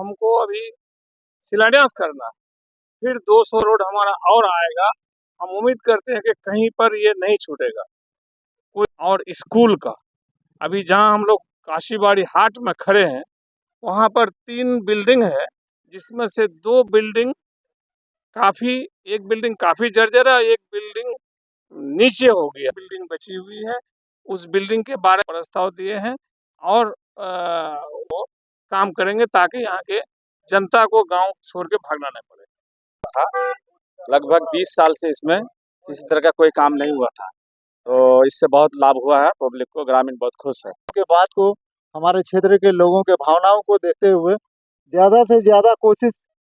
हमको अभी शिलान्यास करना है। फिर 200 रोड हमारा और आएगा। हम उम्मीद करते हैं कि कहीं पर ये नहीं छूटेगा कोई। और स्कूल का अभी जहां हम लोग काशीबाड़ी हाट में खड़े हैं, वहां पर 3 बिल्डिंग है, जिसमें से 2 बिल्डिंग काफी एक बिल्डिंग काफी जर्जर है, एक बिल्डिंग नीचे हो गया, बिल्डिंग बची हुई है। उस बिल्डिंग के बारे में प्रस्ताव दिए हैं और वो काम करेंगे ताकि यहाँ के जनता को गांव छोड़ के भागना नहीं पड़े। लगभग 20 साल से इसमें किसी तरह का कोई काम नहीं हुआ था, तो इससे बहुत लाभ हुआ है। पब्लिक को, ग्रामीण बहुत खुश है। के बात को हमारे क्षेत्र के लोगों के भावनाओं को देखते हुए ज़्यादा से ज़्यादा कोशिश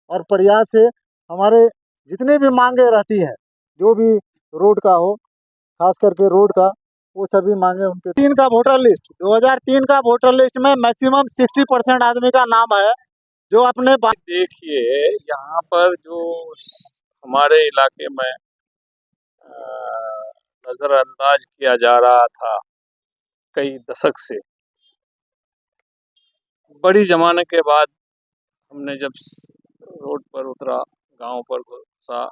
और प्रयास से हमारे जितने भी मांगे रहती है, जो भी रोड का हो, खास करके रोड का, वो सभी मांगे उनके 3 का वोटर लिस्ट 2003 का वोटर लिस्ट में मैक्सिमम 60% आदमी का नाम है जो अपने देखिए यहाँ पर जो हमारे इलाके में नजरअंदाज किया जा रहा था कई दशक से, बड़ी जमाने के बाद हमने जब रोड पर उतरा, गांव पर घुसा,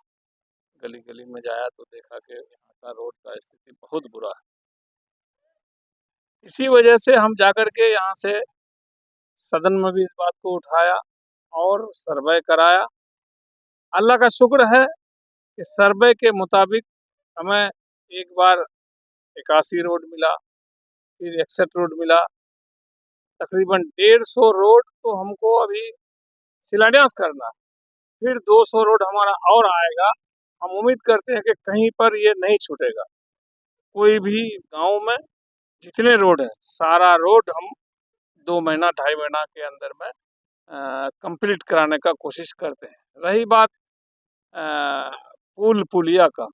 गली गली में जाया तो देखा कि यहाँ का रोड का स्थिति बहुत बुरा है। इसी वजह से हम जाकर के यहाँ से सदन में भी इस बात को उठाया और सर्वे कराया। अल्लाह का शुक्र है कि सर्वे के मुताबिक हमें एक बार 81 रोड मिला, फिर 61 रोड मिला, तकरीबन 150 रोड तो हमको अभी शिलान्यास करना है। फिर 200 रोड हमारा और आएगा। हम उम्मीद करते हैं कि कहीं पर ये नहीं छूटेगा कोई भी गांव में। जितने रोड है सारा रोड हम 2 महीना 2.5 महीना के अंदर में कंप्लीट कराने का कोशिश करते हैं। रही बात पुल पुलिया का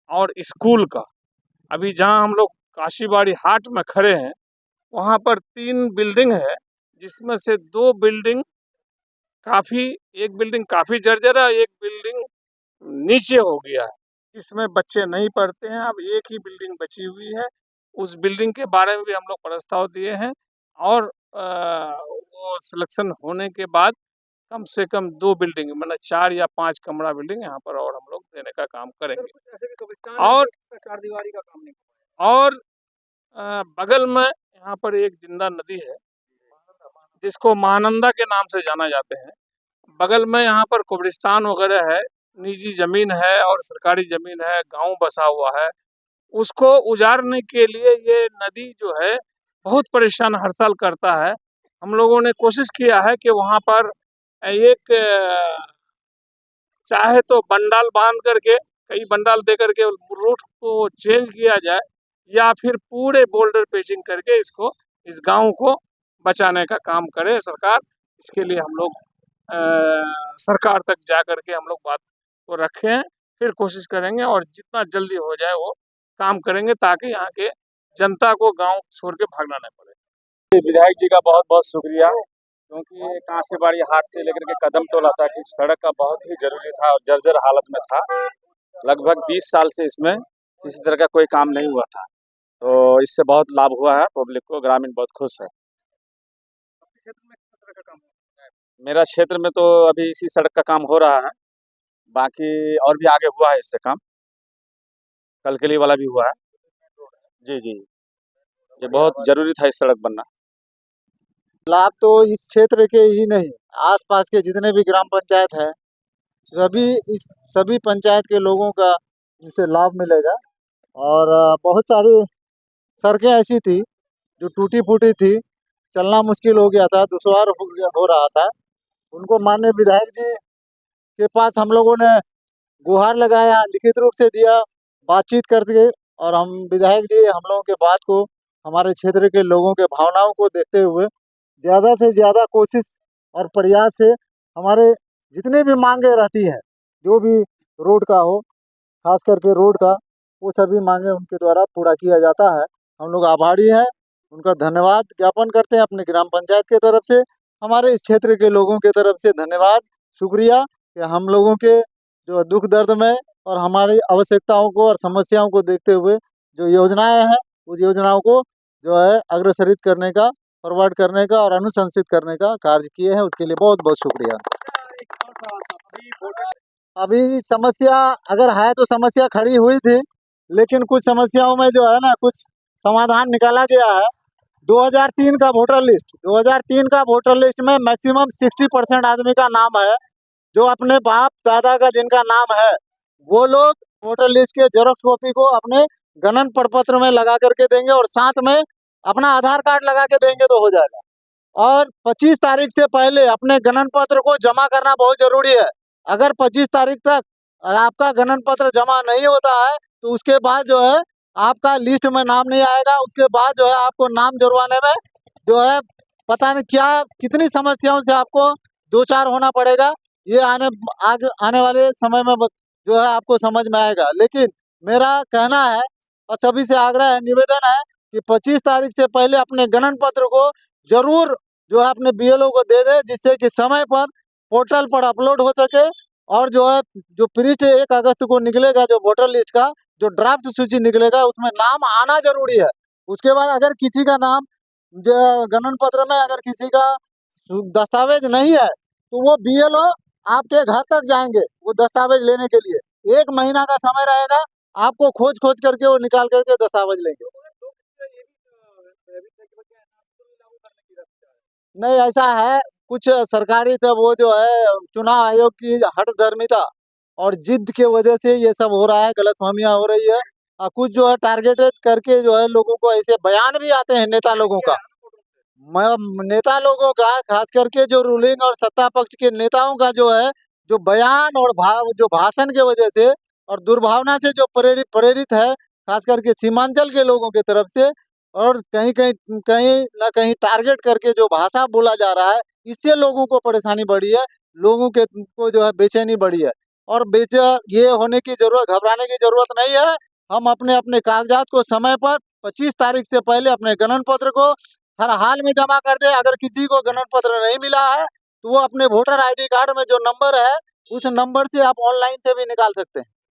और स्कूल का, अभी जहां हम लोग काशीबाड़ी हाट में खड़े हैं, वहां पर 3 बिल्डिंग है, जिसमें से 2 बिल्डिंग एक बिल्डिंग काफी जर्जर है, एक बिल्डिंग नीचे हो गया है, जिसमें बच्चे नहीं पढ़ते हैं। अब एक ही बिल्डिंग बची हुई है। उस बिल्डिंग के बारे में भी हम लोग प्रस्ताव दिए हैं और वो सिलेक्शन होने के बाद कम से कम 2 बिल्डिंग, मतलब 4 या 5 कमरा बिल्डिंग यहाँ पर और हम लोग देने का काम करेंगे। और 4 दीवारी का काम नहीं, और बगल में यहाँ पर एक जिंदा नदी है जिसको महानंदा के नाम से जाना जाते हैं। बगल में यहाँ पर कब्रिस्तान वगैरह है, निजी जमीन है और सरकारी जमीन है, गांव बसा हुआ है। उसको उजाड़ने के लिए ये नदी जो है बहुत परेशान हर साल करता है। हम लोगों ने कोशिश किया है कि वहाँ पर एक चाहे तो बंडाल बांध करके, कई बंडाल दे करके रूट को चेंज किया जाए, या फिर पूरे बोल्डर पेचिंग करके इस गांव को बचाने का काम करे सरकार। इसके लिए हम लोग सरकार तक जा करके हम लोग बात को रखें, फिर कोशिश करेंगे और जितना जल्दी हो जाए वो काम करेंगे ताकि यहाँ के जनता को गांव छोड़ के भागना नहीं पड़े। विधायक जी का बहुत बहुत शुक्रिया, क्योंकि काशीबाड़ी हाट से लेकर के कदम टोला तक इस सड़क का बहुत ही जरूरी था और जर्जर हालत में था। लगभग 20 साल से इसमें किसी तरह का कोई काम नहीं हुआ था, तो इससे बहुत लाभ हुआ है। पब्लिक को, ग्रामीण बहुत खुश है। मेरा क्षेत्र में तो अभी इसी सड़क का काम हो रहा है, बाकी और भी आगे हुआ है इससे काम, कलकली वाला भी हुआ है। जी जी, ये बहुत जरूरी था इस सड़क बनना। लाभ तो इस क्षेत्र के ही नहीं, आसपास के जितने भी ग्राम पंचायत हैं, सभी पंचायत के लोगों का इससे लाभ मिलेगा। और बहुत सारी सड़कें ऐसी थी जो टूटी फूटी थी, चलना मुश्किल हो गया था, दुश्वार हो रहा था। उनको माननीय विधायक जी के पास हम लोगों ने गुहार लगाया, लिखित रूप से दिया, बातचीत करके, और हम विधायक जी हम लोगों के बात को, हमारे क्षेत्र के लोगों के भावनाओं को देखते हुए ज़्यादा से ज़्यादा कोशिश और प्रयास से हमारे जितने भी मांगे रहती है, जो भी रोड का हो, खास करके रोड का, वो सभी मांगे उनके द्वारा पूरा किया जाता है। हम लोग आभारी हैं, उनका धन्यवाद ज्ञापन करते हैं अपने ग्राम पंचायत के तरफ से, हमारे इस क्षेत्र के लोगों के तरफ से धन्यवाद, शुक्रिया कि हम लोगों के जो दुख दर्द में और हमारी आवश्यकताओं को और समस्याओं को देखते हुए जो योजनाएं हैं, उस योजनाओं को जो है अग्रसरित करने का फॉरवर्ड करने का और अनुशंसित करने का कार्य किए हैं, उसके लिए बहुत बहुत शुक्रिया। अभी समस्या अगर है तो समस्या खड़ी हुई थी, लेकिन कुछ समस्याओं में जो है ना कुछ समाधान निकाला गया है। 2003 का वोटर लिस्ट 2003 का वोटर लिस्ट में मैक्सिमम 60% आदमी का नाम है, जो अपने बाप दादा का जिनका नाम है वो लोग वोटर लिस्ट के जेरॉक्स कॉपी को अपने गणन प्रपत्र में लगा करके देंगे और साथ में अपना आधार कार्ड लगा के देंगे तो हो जाएगा। और 25 तारीख से पहले अपने गणन पत्र को जमा करना बहुत जरूरी है। अगर 25 तारीख तक आपका गणन पत्र जमा नहीं होता है तो उसके बाद जो है आपका लिस्ट में नाम नहीं आएगा। उसके बाद जो है आपको नाम जुड़वाने में जो है पता नहीं क्या कितनी समस्याओं से आपको दो चार होना पड़ेगा। ये आने वाले समय में जो है आपको समझ में आएगा। लेकिन मेरा कहना है और सभी से आग्रह है, निवेदन है कि 25 तारीख से पहले अपने गणन पत्र को जरूर जो है अपने बीएलओ को दे दे, जिससे कि समय पर पोर्टल पर अपलोड हो सके। और जो है जो पृष्ठ 1 अगस्त को निकलेगा जो वोटर लिस्ट का जो ड्राफ्ट सूची निकलेगा उसमें नाम आना जरूरी है। उसके बाद अगर किसी का नाम जो गणन पत्र में अगर किसी का दस्तावेज नहीं है तो वो बीएलओ आपके घर तक जाएंगे वो दस्तावेज लेने के लिए। 1 महीना का समय रहेगा, आपको खोज खोज करके वो निकाल करके दस्तावेज लेंगे। नहीं ऐसा है, कुछ सरकारी तब वो जो है चुनाव आयोग की हठधर्मिता और जिद के वजह से ये सब हो रहा है, गलतफहमियां हो रही है। कुछ जो है टारगेटेड करके जो है लोगों को ऐसे बयान भी आते हैं नेता लोगों का, नेता लोगों का खास करके जो रूलिंग और सत्ता पक्ष के नेताओं का जो है जो बयान और जो भाषण के वजह से और दुर्भावना से जो प्रेरित है खास करके सीमांचल के लोगों की तरफ से, और कहीं ना कहीं टारगेट करके जो भाषा बोला जा रहा है, इससे लोगों को परेशानी बढ़ी है, लोगों के को जो है बेचैनी बढ़ी है। और ये होने की जरूरत, घबराने की जरूरत नहीं है। हम अपने अपने कागजात को समय पर 25 तारीख से पहले अपने गणन पत्र को हर हाल में जमा कर दे। अगर किसी को गणन पत्र नहीं मिला है तो वो अपने वोटर आईडी कार्ड में जो नंबर है उस नंबर से आप ऑनलाइन से भी निकाल सकते हैं।